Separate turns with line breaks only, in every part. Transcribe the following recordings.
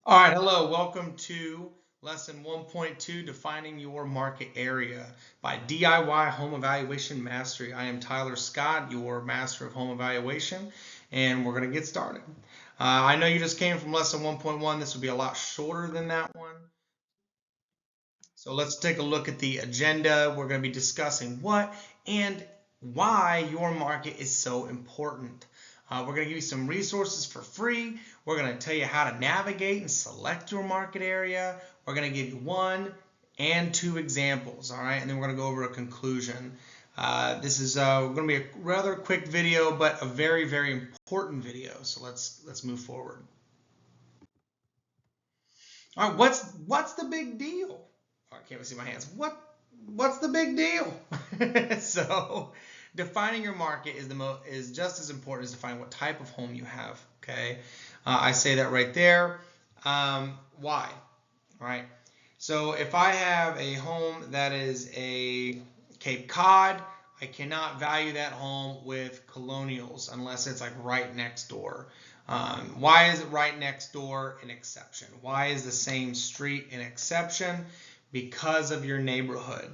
All right, hello, welcome to lesson 1.2, defining your market area by DIY Home Evaluation Mastery. I am Tyler Scott, your master of home evaluation, and we're going to get started. I know you just came from lesson 1.1. This will be a lot shorter than that one. So let's take a look at the agenda. We're going to be discussing what and why your market is so important. We're going to give you some resources for free. We're going to tell you how to navigate and select your market area. We're going to give you one and two examples, all right? And then we're going to go over a conclusion. This is going to be a rather quick video, but a very, very important video. So let's move forward. All right, what's the big deal? Oh, I can't even see my hands. What's the big deal? So, defining your market is just as important as defining what type of home you have. Okay, I say that right there. Why? All right. So if I have a home that is a Cape Cod, I cannot value that home with colonials unless it's like right next door. Why is it right next door an exception? Why is the same street an exception? Because of your neighborhood.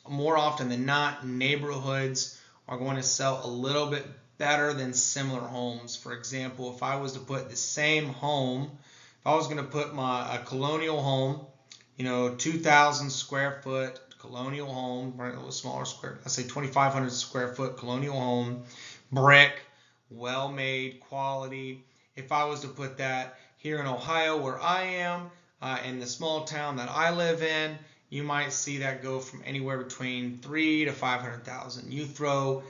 More often than not, neighborhoods are going to sell a little bit better than similar homes. For example, if I was to put the same home, if I was going to put a colonial home, 2,000 square foot colonial home, right, a little smaller square, let's say 2,500 square foot colonial home, brick, well made, quality. If I was to put that here in Ohio where I am, in the small town that I live in, you might see that go from anywhere between 3 to 500,000. You throw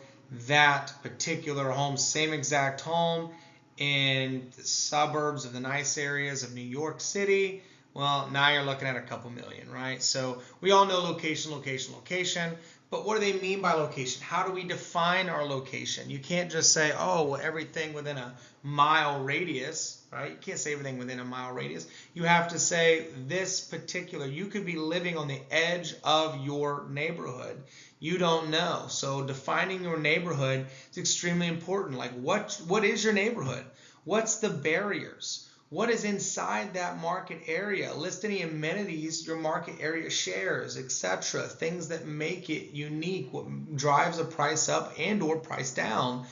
that particular home, same exact home, in the suburbs of the nice areas of New York City, well, now you're looking at a couple million, right? So we all know location, location, location. But what do they mean by location? How do we define our location? You can't just say, oh, well, everything within a mile radius, right? You can't say everything within a mile radius. You have to say this particular, you could be living on the edge of your neighborhood. You don't know. So defining your neighborhood is extremely important. Like what is your neighborhood? What's the barriers? What is inside that market area? List any amenities your market area shares, etc. Things that make it unique, what drives a price up and or price down.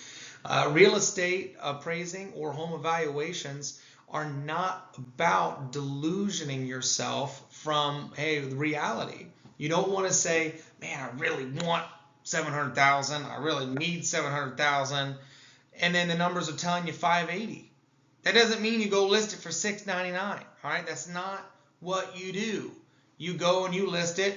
Real estate appraising or home evaluations are not about delusioning yourself from, hey, the reality. You don't want to say, man, I really want 700,000. I really need 700,000. And then the numbers are telling you 580. That doesn't mean you go list it for $699. All right, that's not what you do. You go and you list it,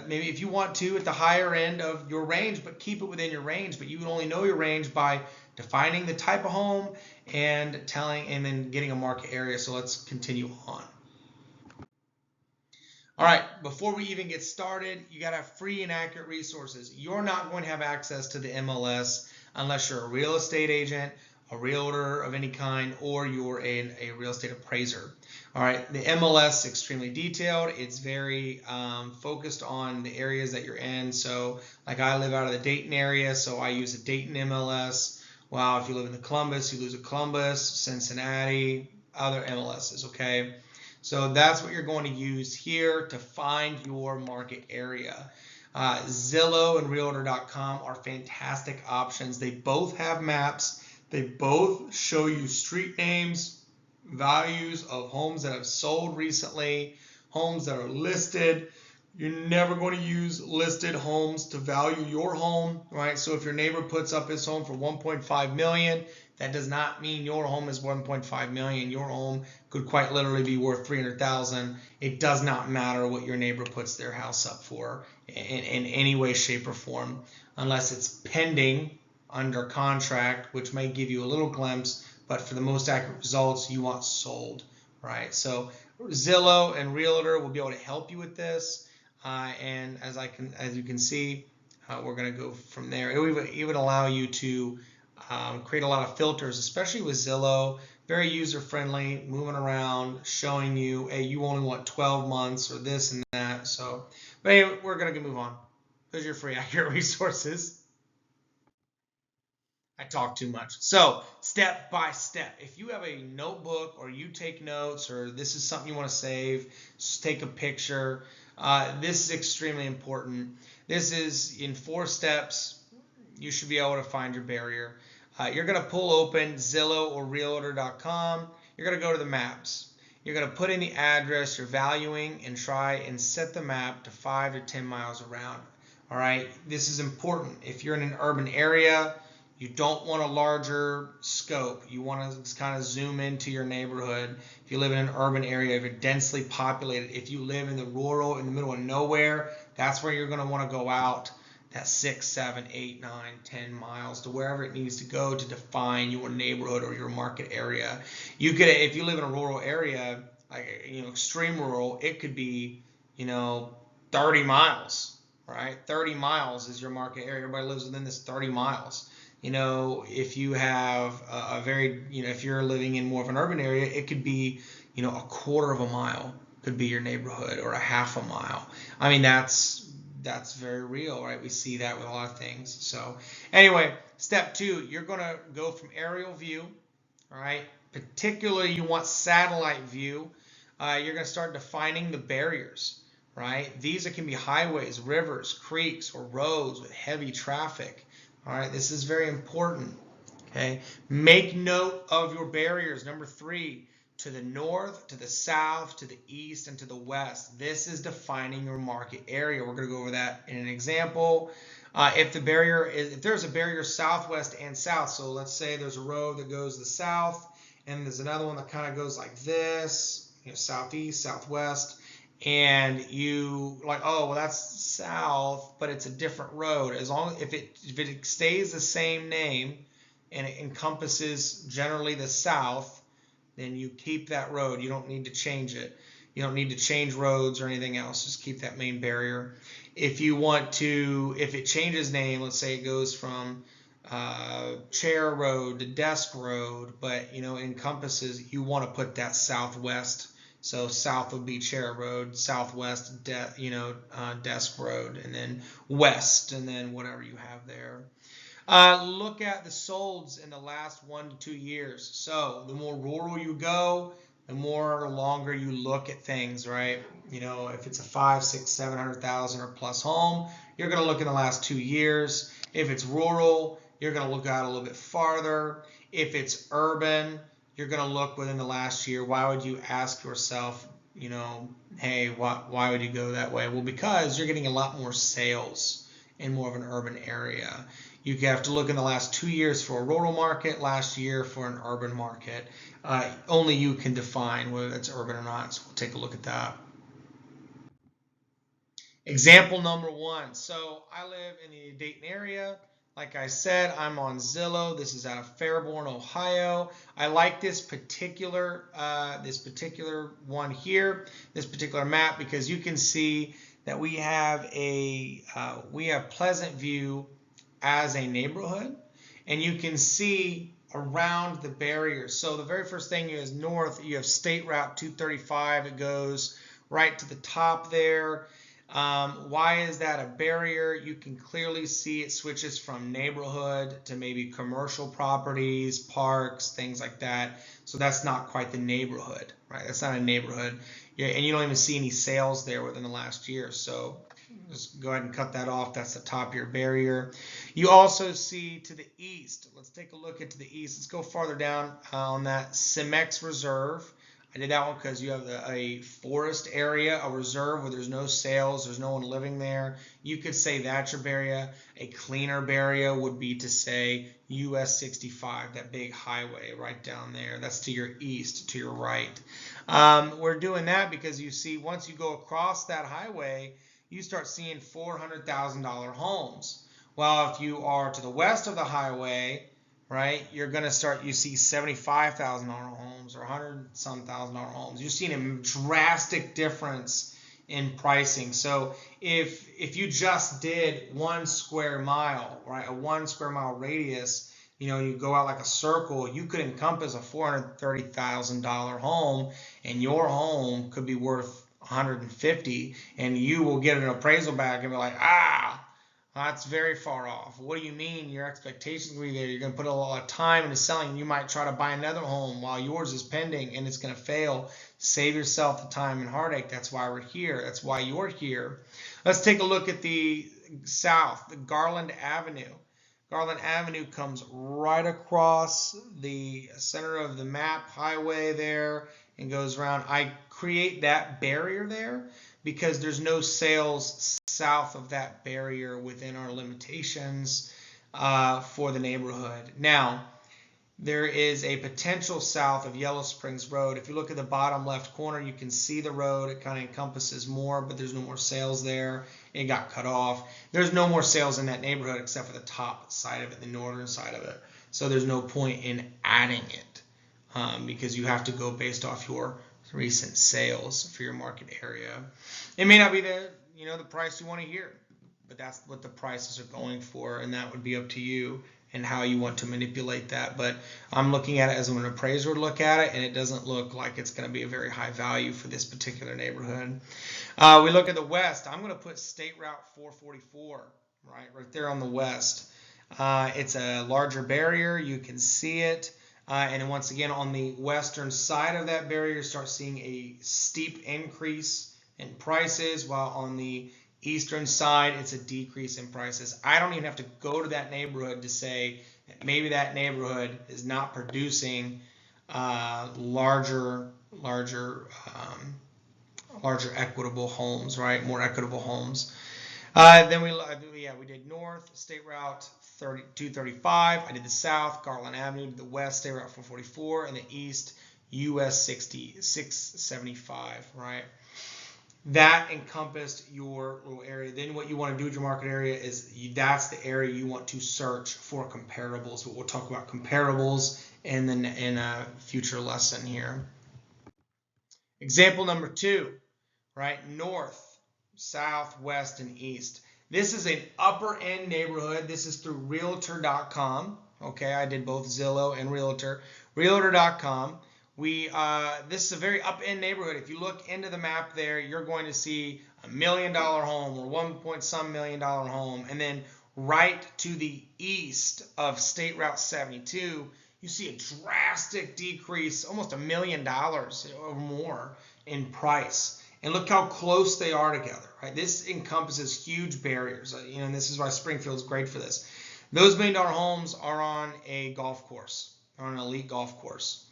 maybe if you want to, at the higher end of your range, but keep it within your range. But you can only know your range by defining the type of home and then getting a market area. So let's continue on. All right, before we even get started, you got to have free and accurate resources. You're not going to have access to the MLS unless you're a real estate agent, a realtor of any kind, or you're a real estate appraiser. All right, the MLS is extremely detailed. It's very focused on the areas that you're in. So, like I live out of the Dayton area, so I use a Dayton MLS. Wow, if you live in the Columbus, you use a Columbus, Cincinnati, other MLSs, okay? So that's what you're going to use here to find your market area. Zillow and Realtor.com are fantastic options. They both have maps. They both show you street names, values of homes that have sold recently, homes that are listed. You're never going to use listed homes to value your home, right? So if your neighbor puts up his home for 1.5 million, that does not mean your home is 1.5 million. Your home could quite literally be worth 300,000. It does not matter what your neighbor puts their house up for in any way, shape, or form, unless it's pending under contract, which may give you a little glimpse, but for the most accurate results, you want sold, right? So Zillow and Realtor will be able to help you with this. And as you can see, we're going to go from there. It would even allow you to create a lot of filters, especially with Zillow. Very user friendly, moving around, showing you, hey, you only want 12 months or this and that. So, but anyway, we're going to move on. Those are your free accurate resources. I talk too much. So, step by step. If you have a notebook or you take notes or this is something you want to save, just take a picture. This is extremely important. This is in 4 steps. You should be able to find your barrier. You're going to pull open Zillow or Realtor.com. You're going to go to the maps. You're going to put in the address you're valuing and try and set the map to 5 to 10 miles around. All right, this is important. If you're in an urban area, you don't want a larger scope. You want to just kind of zoom into your neighborhood. If you live in an urban area, if you're densely populated, if you live in the rural, in the middle of nowhere, that's where you're going to want to go out that 6, 7, 8, 9, 10 miles to wherever it needs to go to define your neighborhood or your market area. You could, if you live in a rural area, like extreme rural, it could be 30 miles, right? 30 miles is your market area. Everybody lives within this 30 miles. If you have a very, if you're living in more of an urban area, it could be, a quarter of a mile could be your neighborhood or a half a mile. I mean, that's very real, right? We see that with a lot of things. So anyway, step 2, you're going to go from aerial view, all right? Particularly, you want satellite view. You're going to start defining the barriers, right? These can be highways, rivers, creeks, or roads with heavy traffic. All right, this is very important. Okay, make note of your barriers. Number 3, to the north, to the south, to the east, and to the west. This is defining your market area. We're going to go over that in an example. If there's a barrier southwest and south, so let's say there's a road that goes to the south, and there's another one that kind of goes like this, southeast, southwest, and you like, oh well, that's south, but it's a different road. As long as if it stays the same name and it encompasses generally the south, then you keep that road. You don't need to change it. You don't need to change roads or anything else. Just keep that main barrier. If it changes name, let's say it goes from Chair Road to Desk Road, but it encompasses, you want to put that southwest. So south would be Chair Road, southwest, Desk Road, and then west, and then whatever you have there. Look at the solds in the last 1 to 2 years. So the more rural you go, the more longer you look at things, right? If it's a 5, 6, 700,000 or plus home, you're going to look in the last 2 years. If it's rural, you're going to look out a little bit farther. If it's urban, you're going to look within the last year. Why would you ask yourself, hey, why would you go that way? Well, because you're getting a lot more sales in more of an urban area. You have to look in the last 2 years for a rural market, last year for an urban market. Only you can define whether it's urban or not, so we'll take a look at that. Example number 1. So I live in the Dayton area. Like I said, I'm on Zillow. This is out of Fairborn, Ohio. I like this particular one here, this particular map, because you can see that we have Pleasant View as a neighborhood, and you can see around the barriers. So the very first thing is north, you have State Route 235. It goes right to the top there. Why is that a barrier? You can clearly see it switches from neighborhood to maybe commercial properties, parks, things like that. So that's not quite the neighborhood, right? That's not a neighborhood. And you don't even see any sales there within the last year. So just go ahead and cut that off. That's the top of your barrier. You also see to the east. Let's take a look at to the east. Let's go farther down on that Cemex Reserve. I did that one because you have a forest area, a reserve where there's no sales, there's no one living there. You could say that's your barrier. A cleaner barrier would be to say US 65, that big highway right down there. That's to your east, to your right. We're doing that because you see once you go across that highway, you start seeing $400,000 homes. Well, if you are to the west of the highway, right, you're going to start, you see $75,000 homes or 100-some thousand dollar homes. You're seeing a drastic difference in pricing. So if you just did 1 square mile, right, a 1 square mile radius, you go out like a circle, you could encompass a $430,000 home, and your home could be worth 150, and you will get an appraisal back and be like, It's very far off. What do you mean your expectations will be there? You're going to put a lot of time into selling. You might try to buy another home while yours is pending and it's going to fail. Save yourself the time and heartache. That's why we're here. That's why you're here. Let's take a look at the south, the Garland Avenue. Garland Avenue comes right across the center of the map highway there and goes around. I create that barrier there because there's no sales south of that barrier within our limitations for the neighborhood. Now, there is a potential south of Yellow Springs Road. If you look at the bottom left corner, you can see the road. It kind of encompasses more, but there's no more sales there. It got cut off. There's no more sales in that neighborhood except for the top side of it, the northern side of it. So there's no point in adding it because you have to go based off your recent sales for your market area. It may not be the price you want to hear, but that's what the prices are going for, and that would be up to you and how you want to manipulate that. But I'm looking at it as an appraiser would look at it, and it doesn't look like it's going to be a very high value for this particular neighborhood. We look at the west. I'm going to put State Route 444 right there on the west. It's a larger barrier. You can see it. And then once again, on the western side of that barrier, you start seeing a steep increase in prices, while on the eastern side, it's a decrease in prices. I don't even have to go to that neighborhood to say that maybe that neighborhood is not producing larger equitable homes, right? More equitable homes. Then we did north, State Route 235. I did the south, Garland Avenue. The west, State Route 444, and the east, US 675, right? That encompassed your little area. Then what you want to do with your market area is that's the area you want to search for comparables. But we'll talk about comparables in a future lesson here. Example number 2, right? North, south, west, and east. This is an upper end neighborhood. This is through Realtor.com. Okay, I did both Zillow and Realtor. Realtor.com. This is a very up-end neighborhood. If you look into the map there, you're going to see $1 million home or $1.some million home. And then right to the east of State Route 72, you see a drastic decrease, almost $1 million or more in price. And look how close they are together, right? This encompasses huge barriers. And this is why Springfield's great for this. Those $1 million homes are on a golf course, on an elite golf course.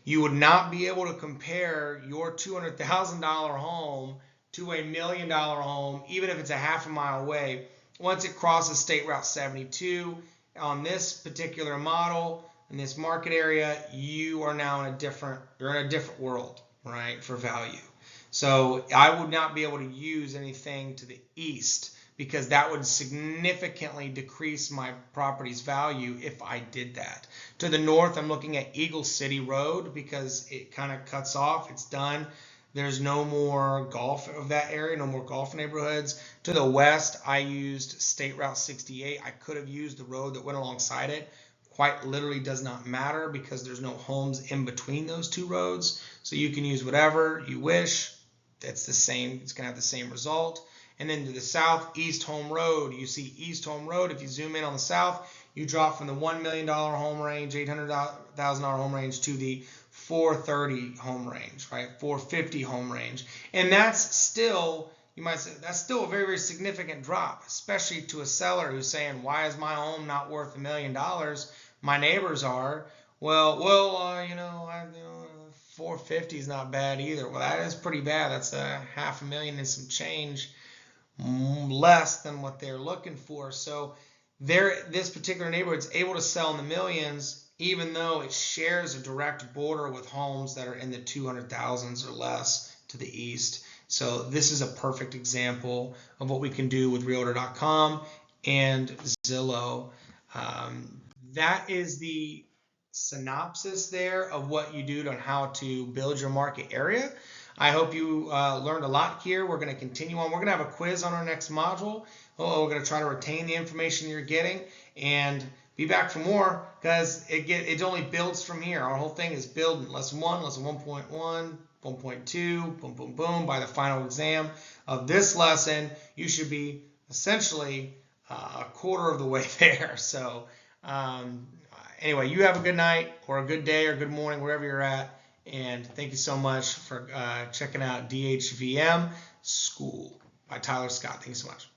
You would not be able to compare your $200,000 home to a $1 million home, even if it's a half a mile away. Once it crosses State Route 72, on this particular model, in this market area, you are now in a different world, right, for value. So I would not be able to use anything to the east because that would significantly decrease my property's value if I did that. To the north, I'm looking at Eagle City Road because it kind of cuts off. It's done. There's no more golf of that area, no more golf neighborhoods. To the west, I used State Route 68. I could have used the road that went alongside it. Quite literally does not matter because there's no homes in between those two roads. So you can use whatever you wish. It's the same. It's going to have the same result. And then to the south, East Home Road. You see East Home Road. If you zoom in on the south, you drop from the $1 million home range, $800,000 home range to the $430 home range, right? $450 home range. And that's still, you might say, that's still a very, very significant drop, especially to a seller who's saying, why is my home not worth $1 million? My neighbors are. Well, 450 is not bad either. Well, that is pretty bad. That's $500,000 and some change less than what they're looking for. So this particular neighborhood is able to sell in the millions, even though it shares a direct border with homes that are in the 200,000s or less to the east. So this is a perfect example of what we can do with Realtor.com and Zillow. That is the synopsis there of what you do on how to build your market area. I hope you learned a lot here. We're going to continue on. We're going to have a quiz on our next module. We're going to try to retain the information you're getting and be back for more because it only builds from here. Our whole thing is building. Lesson 1, lesson 1.1, 1.2, boom, boom, boom. By the final exam of this lesson, you should be essentially a quarter of the way there. So anyway, you have a good night or a good day or good morning wherever you're at. And thank you so much for checking out DHVM School by Tyler Scott. Thank you so much.